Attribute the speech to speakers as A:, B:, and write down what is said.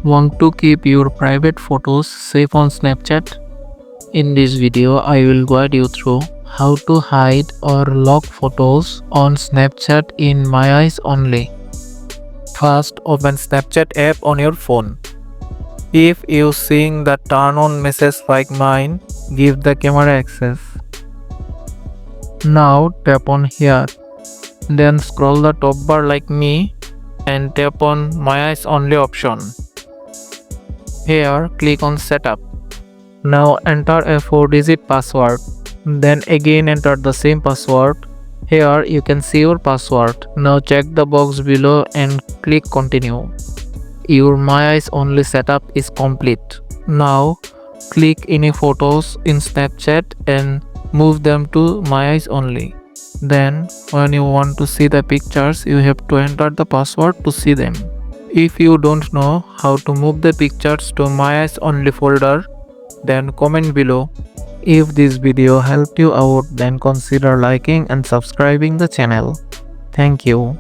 A: Want to keep your private photos safe on Snapchat? In this video, I will guide you through how to hide or lock photos on Snapchat in My Eyes only. First, open Snapchat app on your phone. If you seeing the turn on message like mine, give the camera access. Now tap on here. Then scroll the top bar like me and tap on My Eyes only option. Here click on setup. Now enter a 4-digit password. Then again enter the same password. Here you can see your password. Now check the box below and click continue. Your My Eyes only setup is complete. Now click any photos in Snapchat and move them to My Eyes only. Then when you want to see the pictures, you have to enter the password to see them. If you don't know how to move the pictures to My Eyes only folder, then comment below. If this video helped you out, then consider liking and subscribing the channel. Thank you.